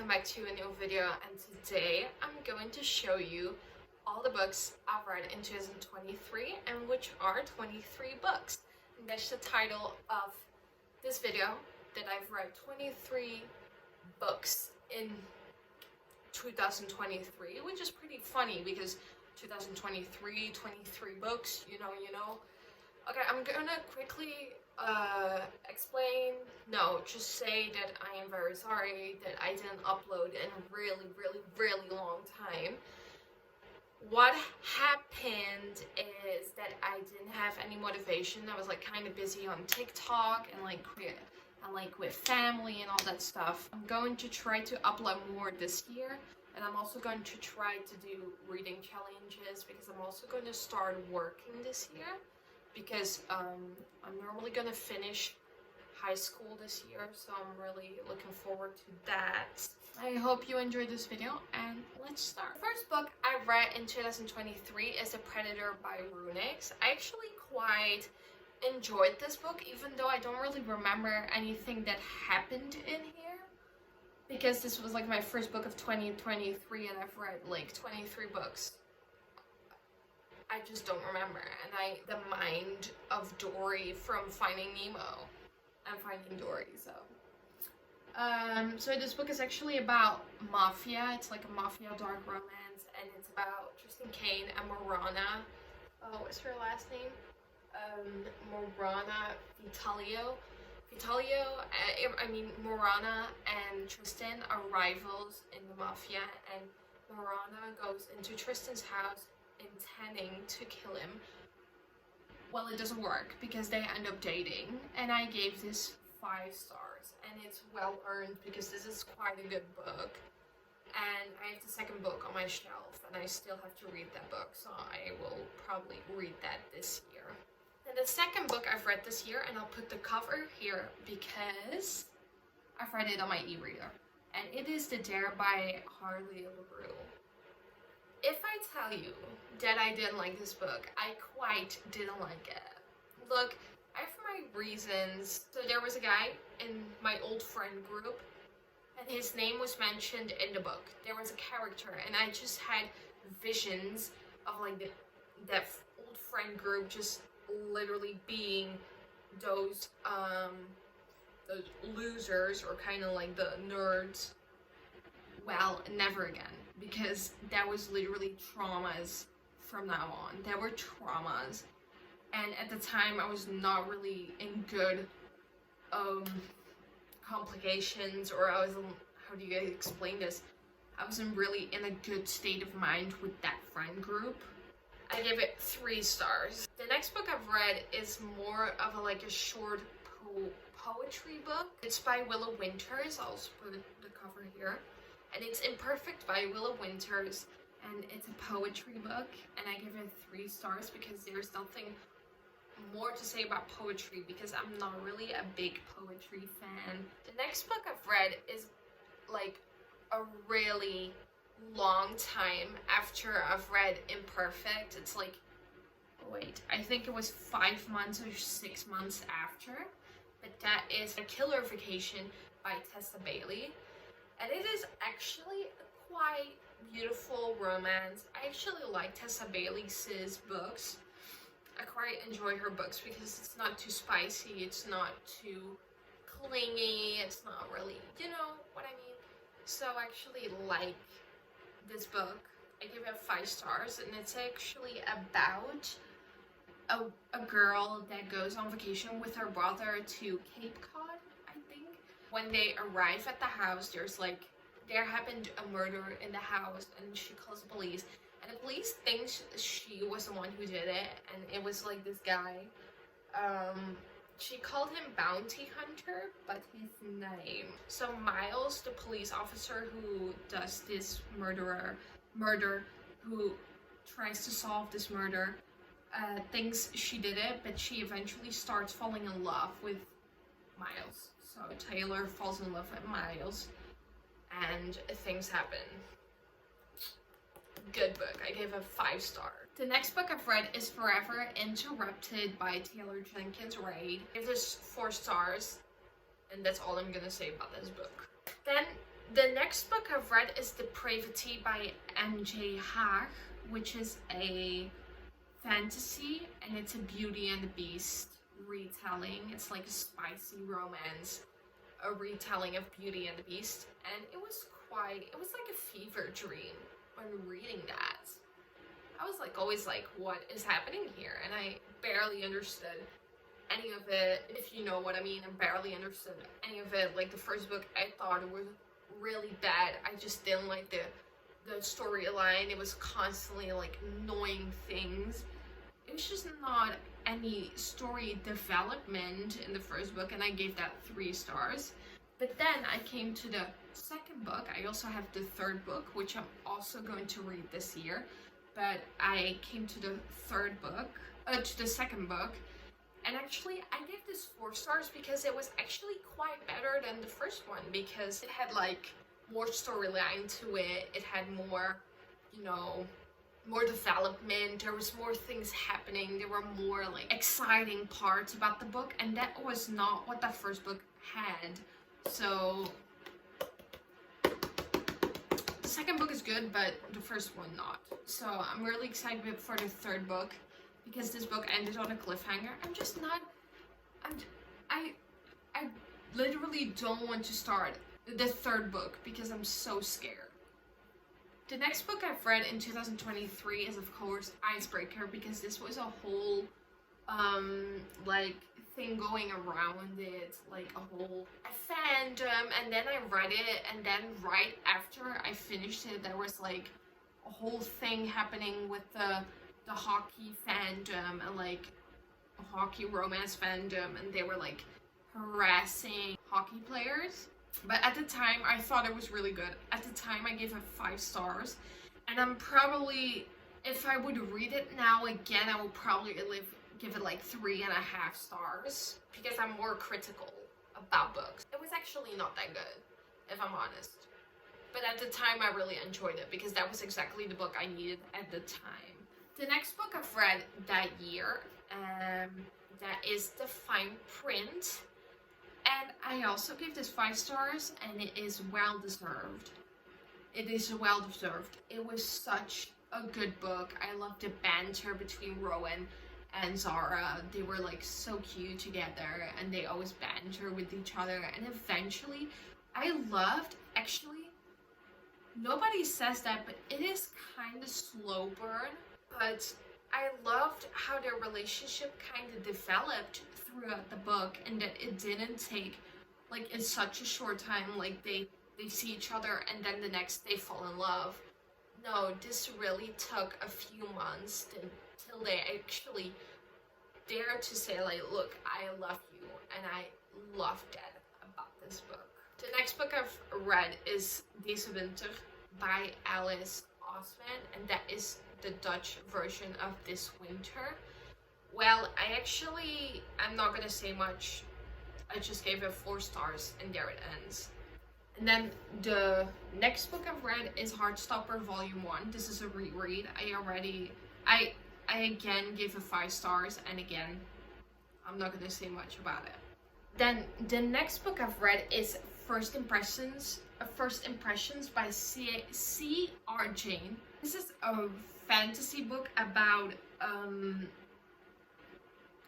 welcome back to a new video, and today I'm going to show you all the books I've read in 2023 and which are 23 books. And that's the title of this video, that I've read 23 books in 2023, which is pretty funny because 2023, 23 books, you know. Okay, I'm gonna quickly just say that I am very sorry that I didn't upload in a really long time. What happened is that I didn't have any motivation. I was kind of busy on TikTok and with family and all that stuff. I'm going to try to upload more this year, and I'm also going to try to do reading challenges because I'm also going to start working this year. Because I'm normally gonna finish high school this year, so I'm really looking forward to that. I hope you enjoyed this video, and let's start. The first book I read in 2023 is The Predator by Runix. I actually quite enjoyed this book, even though I don't really remember anything that happened in here. Because this was my first book of 2023, and I've read 23 books. I just don't remember, and the mind of Dory from Finding Nemo. I'm Finding Dory, so. So this book is actually about mafia. It's like a mafia dark romance, and it's about Tristan Kane and Morana. Oh, what's her last name? Morana Vitalio. Morana and Tristan are rivals in the mafia, and Morana goes into Tristan's house intending to kill him. Well, it doesn't work because they end up dating, and I gave this 5 stars, and it's well earned because this is quite a good book. And I have the second book on my shelf, and I still have to read that book, so I will probably read that this year. And the second book I've read this year, and I'll put the cover here because I've read it on my e-reader, and it is The Dare by Harley LaRue. If I tell you that I didn't like this book, I quite didn't like it. Look, I have my reasons. So there was a guy in my old friend group, and his name was mentioned in the book. There was a character, and I just had visions of that old friend group just literally being those losers, or kind of like the nerds. Well, never again. Because that was literally traumas from now on. There were traumas. And at the time, I was not really in good complications, or I was, how do you guys explain this? I wasn't really in a good state of mind with that friend group. I give it 3 stars. The next book I've read is more of a short poetry book. It's by Willow Winters. I'll also put the cover here. And it's Imperfect by Willow Winters, and it's a poetry book, and I give it 3 stars because there's nothing more to say about poetry because I'm not really a big poetry fan. The next book I've read is a really long time after I've read Imperfect. It's I think it was 5 months or 6 months after, but that is A Killer Vacation by Tessa Bailey. And it is actually a quite beautiful romance. I actually like Tessa Bailey's books. I quite enjoy her books because it's not too spicy, it's not too clingy, it's not really, you know what I mean? So I actually like this book. I give it 5 stars, and it's actually about a girl that goes on vacation with her brother to Cape Cod, I think. When they arrive at the house, there happened a murder in the house, and she calls the police, and the police thinks she was the one who did it, and it was this guy. She called him Bounty Hunter, but his name. So Miles, the police officer who does this murder, who tries to solve this murder, thinks she did it, but she eventually starts falling in love with Miles. So Taylor falls in love with Miles, and things happen. Good book. I gave a 5 star. The next book I've read is Forever Interrupted by Taylor Jenkins Reid. I give this 4 stars, and that's all I'm gonna say about this book. Then The next book I've read is Depravity by M.J. Haag, which is a fantasy, and it's a Beauty and the Beast retelling. It's like a spicy romance, a retelling of Beauty and the Beast, and it was like a fever dream when reading that. I was like always like, what is happening here? And I barely understood any of it, if you know what I mean. I barely understood any of it. Like the first book, I thought it was really bad. I just didn't like the storyline. It was constantly like annoying things. It was just not any story development in the first book, and I gave that 3 stars. But then I came to the second book. I also have the third book, which I'm also going to read this year. But I came to the to the second book, and actually I gave this 4 stars because it was actually quite better than the first one, because it had like more storyline to it. It had more, you know, more development. There was more things happening. There were more like exciting parts about the book, and that was not what the first book had. So the second book is good, but the first one not. So I'm really excited for the third book, because this book ended on a cliffhanger. I'm just not, I literally don't want to start the third book because I'm so scared. The next book I've read in 2023 is of course Icebreaker, because this was a whole like thing going around it, like a whole fandom, and then I read it, and then right after I finished it, there was like a whole thing happening with the hockey fandom, and like a hockey romance fandom, and they were like harassing hockey players. But at the time, I thought it was really good. At the time, I gave it 5 stars, and I'm probably, if I would read it now again, I would probably give it like 3.5 stars, because I'm more critical about books. It was actually not that good, if I'm honest. But at the time, I really enjoyed it, because that was exactly the book I needed at the time. The next book I've read that year, that is The Fine Print. And I also gave this 5 stars, and it is well deserved. It is well deserved. It was such a good book. I loved the banter between Rowan and Zara. They were like so cute together, and they always banter with each other. And eventually, I loved, actually, nobody says that, but it is kind of slow burn. But I loved how their relationship kind of developed throughout the book, and that it didn't take like in such a short time, like they see each other and then the next day fall in love. No, this really took a few months till they actually dared to say like, look, I love you, and I loved that about this book. The next book I've read is Deze Winter by Alice Oseman, and that is the Dutch version of This Winter. Well, I'm not gonna say much. I just gave it 4 stars, and there it ends. And then the next book I've read is Heartstopper Volume 1. This is a reread. I again gave it 5 stars, and again, I'm not gonna say much about it. Then the next book I've read is First Impressions by C.R. Jane. This is a fantasy book about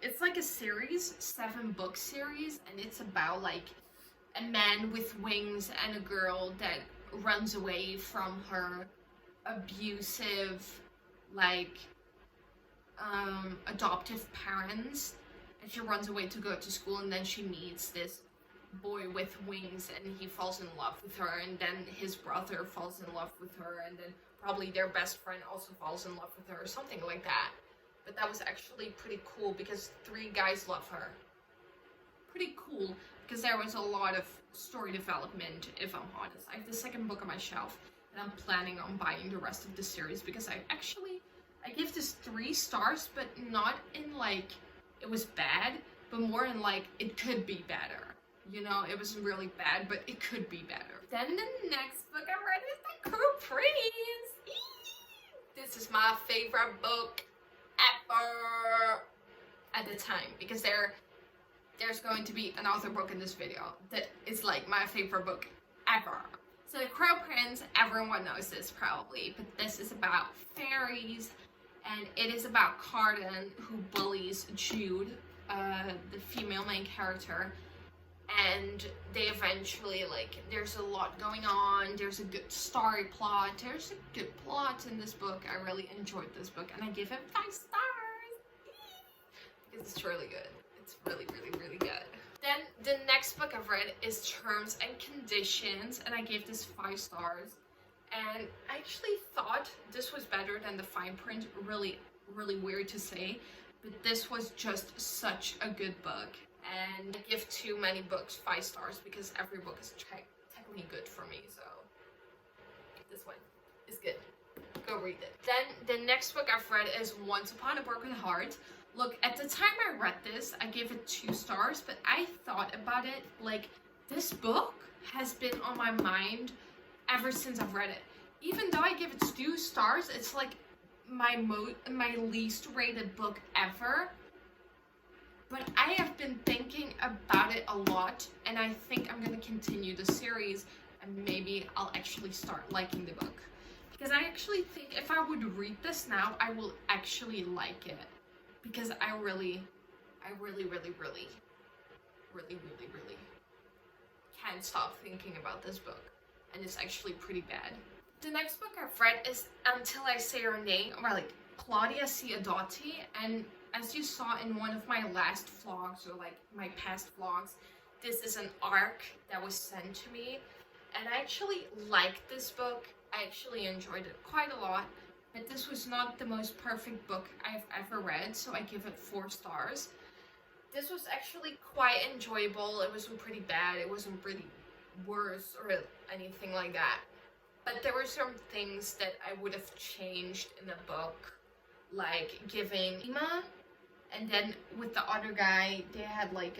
it's like a series, 7-book series, and it's about like a man with wings and a girl that runs away from her abusive like adoptive parents, and she runs away to go to school, and then she meets this boy with wings, and he falls in love with her, and then his brother falls in love with her, and then probably their best friend also falls in love with her, or something like that. But that was actually pretty cool, because 3 guys love her. Pretty cool, because there was a lot of story development, if I'm honest. I have the second book on my shelf, and I'm planning on buying the rest of the series, because I give this 3 stars, but not in like it was bad, but more in like it could be better. You know, it wasn't really bad, but it could be better. Then the next book I read is The Cruel Prince. This is my favorite book ever at the time, because there's going to be another book in this video that is like my favorite book ever. So friends. Everyone knows this probably, but this is about fairies, and it is about Cardan, who bullies Jude, the female main character, and they eventually, like, there's a lot going on, there's a good story plot, there's a good plot in this book. I really enjoyed this book, and I give it 5 stars, because it's really good. It's really, really, really good. Then the next book I've read is Terms and Conditions, and I gave this 5 stars, and I actually thought this was better than the fine print. Really, really weird to say, but this was just such a good book. And I give too many books 5 stars because every book is technically good for me, so this one is good. Go read it. Then the next book I've read is Once Upon a Broken Heart. Look, at the time I read this, I gave it 2 stars, but I thought about it, like, this book has been on my mind ever since I've read it. Even though I give it 2 stars, it's like my least rated book ever. But I have been thinking about it a lot, and I think I'm going to continue the series, and maybe I'll actually start liking the book. Because I actually think if I would read this now, I will actually like it. Because I really can't stop thinking about this book. And it's actually pretty bad. The next book I've read is Until I Say Your Name, or like Claudia Ciodotti, and as you saw in one of my last vlogs, or like my past vlogs, this is an arc that was sent to me, and I actually liked this book. I actually enjoyed it quite a lot, but this was not the most perfect book I've ever read, so I give it 4 stars. This was actually quite enjoyable. It wasn't pretty bad, it wasn't pretty worse or anything like that, but there were some things that I would have changed in the book, like giving Ima, and then with the other guy, they had like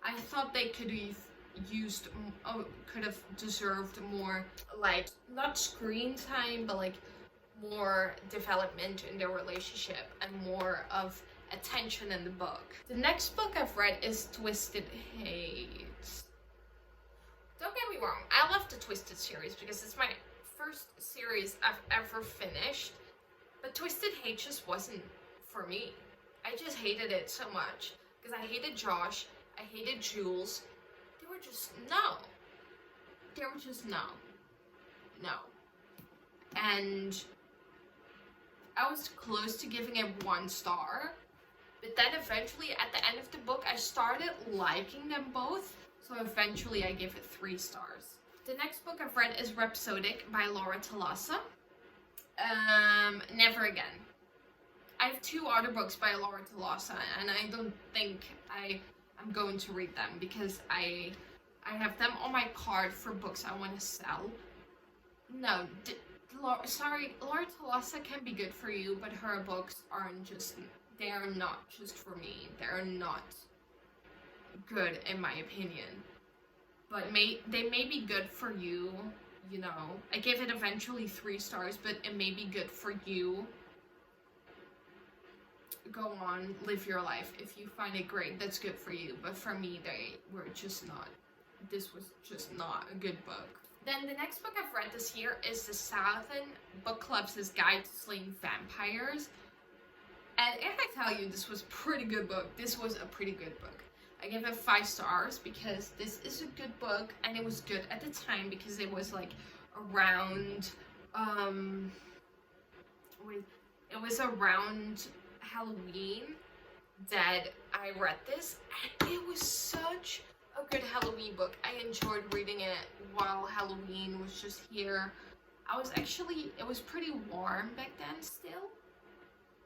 I thought they could have deserved more, like, not screen time, but like more development in their relationship and more of attention in the book. The next book I've read is Twisted Hate. Don't get me wrong, I love the Twisted series because it's my first series I've ever finished, but Twisted Hate just wasn't for me. I just hated it so much because I hated Josh, I hated Jules. They were just no. And I was close to giving it 1 star, but then eventually at the end of the book I started liking them both, so eventually I gave it 3 stars. The next book I've read is Rhapsodic by Laura Thalassa. Never again. I have 2 other books by Laura Thalassa, and I don't think I'm going to read them because I have them on my card for books I want to sell. No, Laura Thalassa can be good for you, but her books they are not just for me. They're not good in my opinion. But they may be good for you, you know. I gave it eventually 3 stars, but it may be good for you. Go on, live your life. If you find it great, that's good for you. But for me, they were just not. This was just not a good book. Then the next book I've read this year is The Southern Book Club's Guide to Slaying Vampires. And if I tell you this was a pretty good book, this was a pretty good book. I give it 5 stars because this is a good book, and it was good at the time because it was like around it was around Halloween that I read this, and it was such a good Halloween book. I enjoyed reading it while Halloween was just here. It was pretty warm back then still.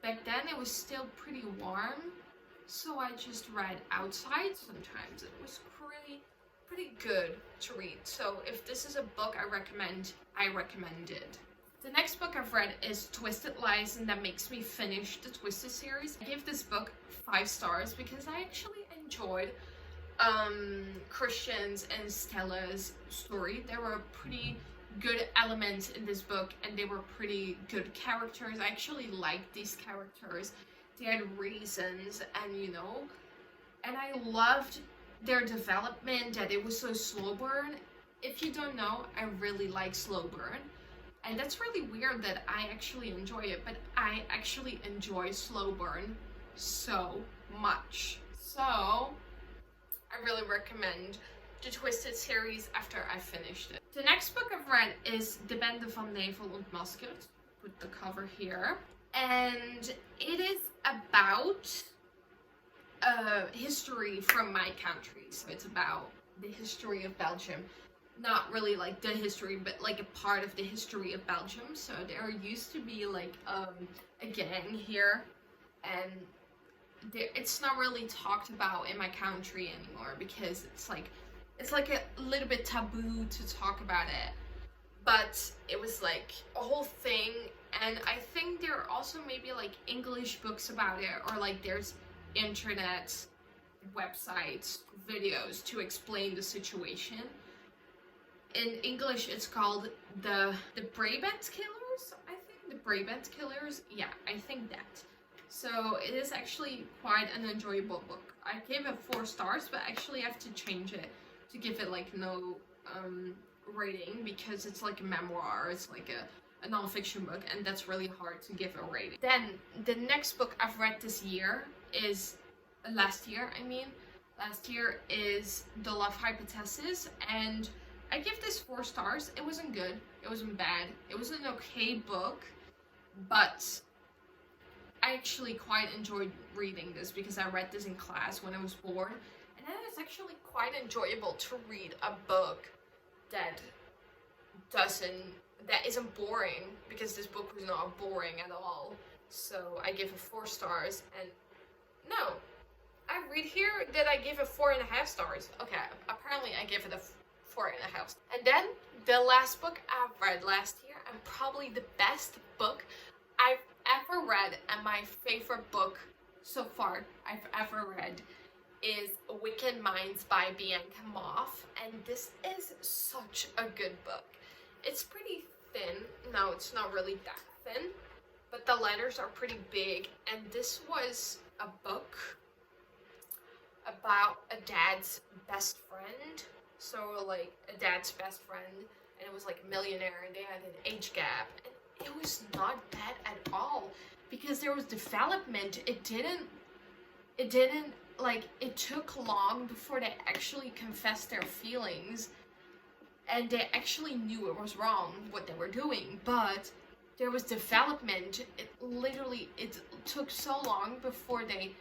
Back then it was still pretty warm, so I just read outside sometimes. It was pretty good to read. So if this is a book I recommend it. The next book I've read is Twisted Lies, and that makes me finish the Twisted series. I gave this book 5 stars because I actually enjoyed Christian's and Stella's story. There were pretty good elements in this book, and they were pretty good characters. I actually liked these characters. They had reasons, and I loved their development, that it was so slow burn. If you don't know, I really like slow burn. And that's really weird that I actually enjoy it, but I actually enjoy slow burn so much. So, I really recommend the Twisted series after I finished it. The next book I've read is De Bende van Nevel und Masker, with the cover here. And it is about history from my country. So it's about the history of Belgium. Not really like the history, but like a part of the history of Belgium. So there used to be like a gang here, and it's not really talked about in my country anymore because it's like a little bit taboo to talk about it. But it was like a whole thing, and I think there are also maybe like English books about it, or like there's internet websites, videos to explain the situation. In English, it's called the Brabant Killers, I think. The Brabant Killers? Yeah, I think that. So it is actually quite an enjoyable book. I gave it 4 stars, but actually I have to change it to give it like no rating, because it's like a memoir, it's like a non-fiction book, and that's really hard to give a rating. Then the next book I've read this year is, last year is The Love Hypothesis, and I give this 4 stars. It wasn't good, it wasn't bad, it was an okay book, but I actually quite enjoyed reading this because I read this in class when I was bored, and then it's actually quite enjoyable to read a book that isn't boring, because this book was not boring at all. So I give it 4 stars, and no, I read here that I give it 4.5 stars. Okay, apparently I give it a 4.5. And then the last book I've read last year, and probably the best book I've ever read, and my favorite book so far I've ever read, is Wicked Minds by Bianca Moff, and this is such a good book. It's pretty thin. No, it's not really that thin, but the letters are pretty big, and this was a book about a dad's best friend. So like a dad's best friend, and it was like a millionaire, and they had an age gap, and it was not bad at all, because there was development. It took long before they actually confessed their feelings, and they actually knew it was wrong what they were doing, but there was development. It took so long before they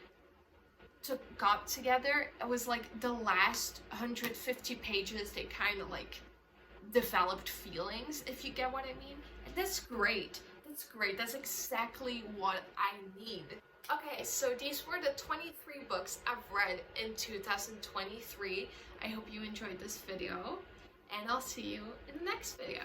got together. It was like the last 150 pages they kind of like developed feelings, if you get what I mean. And that's great. That's exactly what I need. Okay, so these were the 23 books I've read in 2023. I hope you enjoyed this video, and I'll see you in the next video.